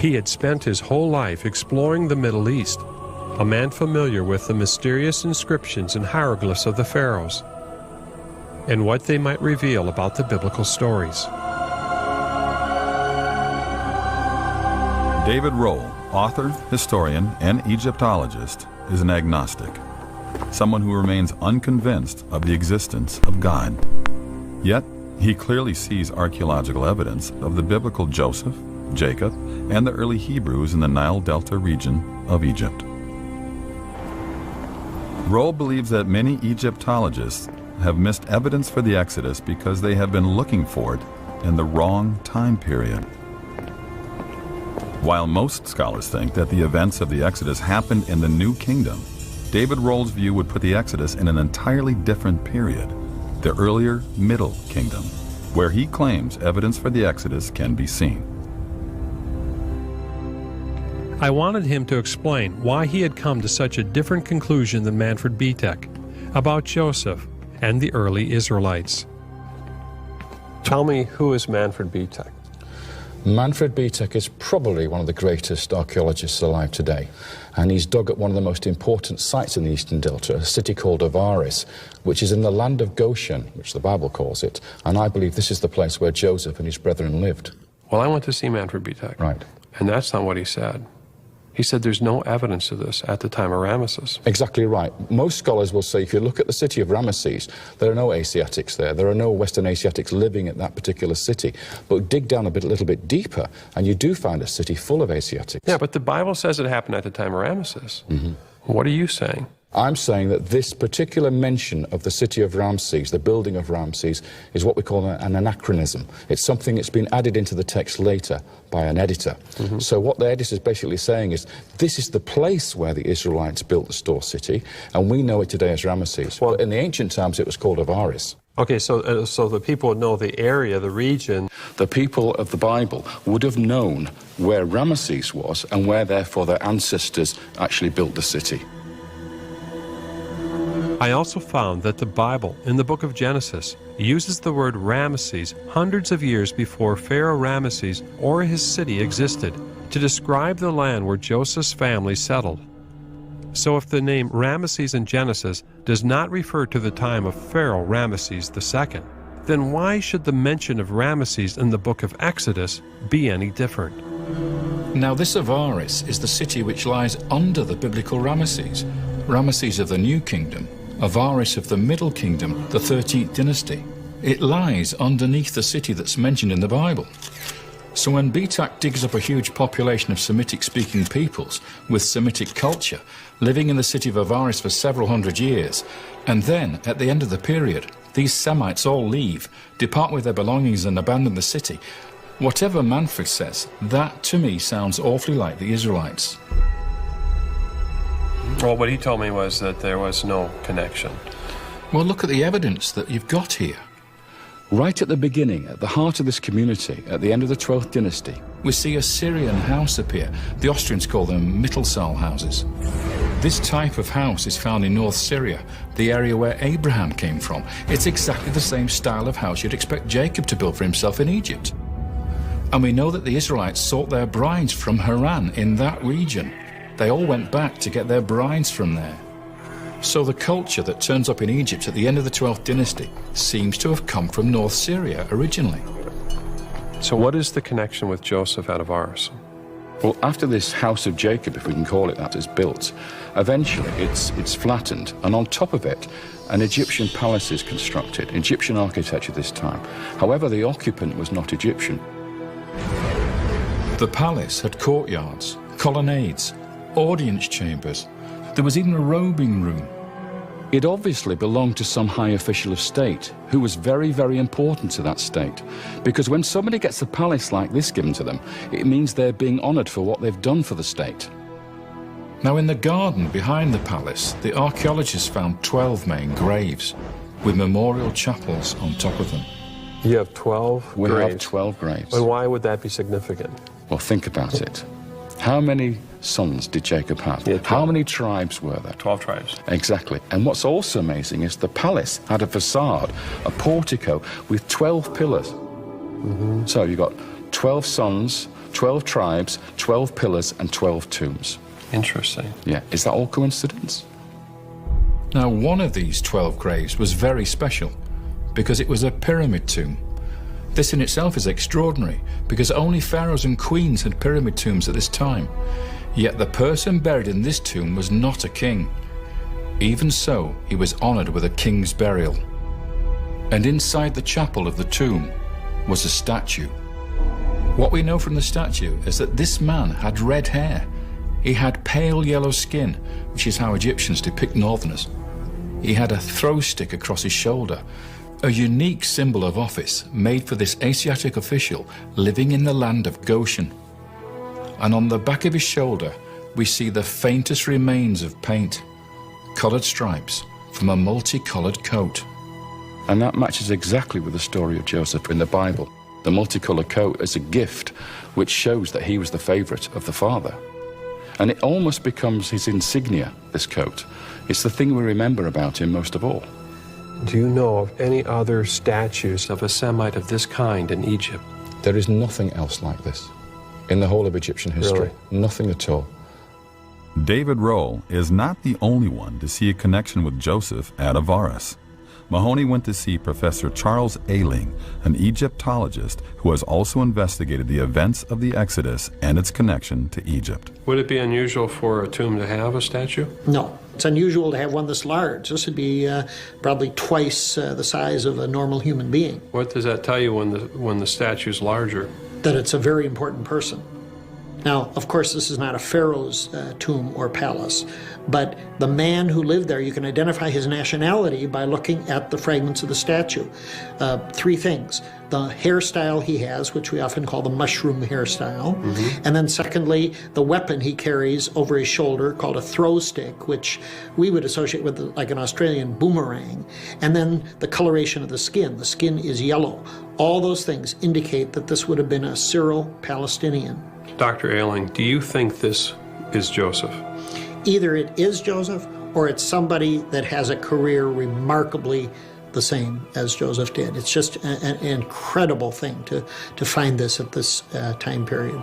He had spent his whole life exploring the Middle East, a man familiar with the mysterious inscriptions and hieroglyphs of the pharaohs, and what they might reveal about the biblical stories. David Rohl, author, historian, and Egyptologist, is an agnostic, someone who remains unconvinced of the existence of God. Yet, he clearly sees archaeological evidence of the biblical Joseph, Jacob, and the early Hebrews in the Nile Delta region of Egypt. Rohl believes that many Egyptologists have missed evidence for the Exodus because they have been looking for it in the wrong time period. While most scholars think that the events of the Exodus happened in the New Kingdom, David Rohl's view would put the Exodus in an entirely different period, the earlier Middle Kingdom, where he claims evidence for the Exodus can be seen. I wanted him to explain why he had come to such a different conclusion than Manfred Bietek about Joseph and the early Israelites. Tell me, who is Manfred Bietek? Manfred Bietek is probably one of the greatest archaeologists alive today, and he's dug at one of the most important sites in the Eastern Delta, a city called Avaris, which is in the land of Goshen, which the Bible calls it, and I believe this is the place where Joseph and his brethren lived. Well, I went to see Manfred Bietek. Right. And that's not what he said. He said there's no evidence of this at the time of Ramesses. Exactly right. Most scholars will say if you look at the city of Ramesses, there are no Asiatics there. There are no Western Asiatics living at that particular city. But dig down a little bit deeper, and you do find a city full of Asiatics. Yeah, but the Bible says it happened at the time of Ramesses. Mm-hmm. What are you saying? I'm saying that this particular mention of the city of Ramses, the building of Ramses, is what we call an anachronism. It's something that's been added into the text later by an editor. Mm-hmm. So what the editor is basically saying is, this is the place where the Israelites built the store city, and we know it today as Ramesses. Well, in the ancient times, it was called Avaris. Okay, so the people would know the area, the region. The people of the Bible would have known where Ramesses was and where, therefore, their ancestors actually built the city. I also found that the Bible, in the book of Genesis, uses the word Ramesses hundreds of years before Pharaoh Ramesses or his city existed to describe the land where Joseph's family settled. So if the name Ramesses in Genesis does not refer to the time of Pharaoh Ramesses II, then why should the mention of Ramesses in the book of Exodus be any different? Now this Avaris is the city which lies under the biblical Ramesses, Ramesses of the New Kingdom, Avaris of the Middle Kingdom, the 13th dynasty. It lies underneath the city that's mentioned in the Bible. So when Bietek digs up a huge population of Semitic-speaking peoples with Semitic culture living in the city of Avaris for several hundred years, and then, at the end of the period, these Semites all leave, depart with their belongings and abandon the city, whatever Manfred says, that to me sounds awfully like the Israelites. Well, what he told me was that there was no connection. Well, look at the evidence that you've got here. Right at the beginning, at the heart of this community, at the end of the 12th dynasty, we see a Syrian house appear. The Austrians call them Mittelsaal houses. This type of house is found in North Syria, the area where Abraham came from. It's exactly the same style of house you'd expect Jacob to build for himself in Egypt. And we know that the Israelites sought their brides from Haran in that region. They all went back to get their brides from there. So the culture that turns up in Egypt at the end of the 12th dynasty seems to have come from North Syria originally. So what is the connection with Joseph out of Avaris? Well, after this house of Jacob, if we can call it that, is built, eventually it's flattened, and on top of it, an Egyptian palace is constructed, Egyptian architecture this time. However, the occupant was not Egyptian. The palace had courtyards, colonnades, audience chambers. There was even a robing room. It obviously belonged to some high official of state who was very, very important to that state. Because when somebody gets a palace like this given to them, it means they're being honored for what they've done for the state. Now in the garden behind the palace, the archaeologists found 12 main graves with memorial chapels on top of them. You have 12 We graves. have 12 graves. And why would that be significant? Well, think about it. How many sons did Jacob have? Yeah, How many tribes were there? 12 tribes. Exactly. And what's also amazing is the palace had a facade, a portico with 12 pillars. Mm-hmm. So you've got 12 sons 12 tribes, 12 pillars, and 12 tombs. Interesting. Yeah, is that all coincidence? Now, one of these 12 graves was very special because it was a pyramid tomb. This in itself is extraordinary because only pharaohs and queens had pyramid tombs at this time. Yet the person buried in this tomb was not a king. Even so, he was honored with a king's burial. And inside the chapel of the tomb was a statue. What we know from the statue is that this man had red hair. He had pale yellow skin, which is how Egyptians depict northerners. He had a throw stick across his shoulder, a unique symbol of office made for this Asiatic official living in the land of Goshen. And on the back of his shoulder, we see the faintest remains of paint, coloured stripes from a multicolored coat. And that matches exactly with the story of Joseph in the Bible. The multicolored coat is a gift which shows that he was the favorite of the father. And it almost becomes his insignia, this coat. It's the thing we remember about him most of all. Do you know of any other statues of a Semite of this kind in Egypt? There is nothing else like this in the whole of Egyptian history. Really? Nothing at all. David Roll is not the only one to see a connection with Joseph at Avaris. Mahoney went to see Professor Charles Eilíng, an Egyptologist who has also investigated the events of the Exodus and its connection to Egypt. Would it be unusual for a tomb to have a statue? No. It's unusual to have one this large. This would be probably twice the size of a normal human being. What does that tell you when the statue's larger? That it's a very important person. Now, of course, this is not a pharaoh's tomb or palace, but the man who lived there, you can identify his nationality by looking at the fragments of the statue. Three things. The hairstyle he has, which we often call the mushroom hairstyle. And then secondly, the weapon he carries over his shoulder called a throw stick, which we would associate with like an Australian boomerang. And then the coloration of the skin. The skin is yellow. All those things indicate that this would have been a Syro-Palestinian. Dr. Eilíng, do you think this is Joseph? Either it is Joseph or it's somebody that has a career remarkably the same as Joseph did. It's just an incredible thing to find this at this time period.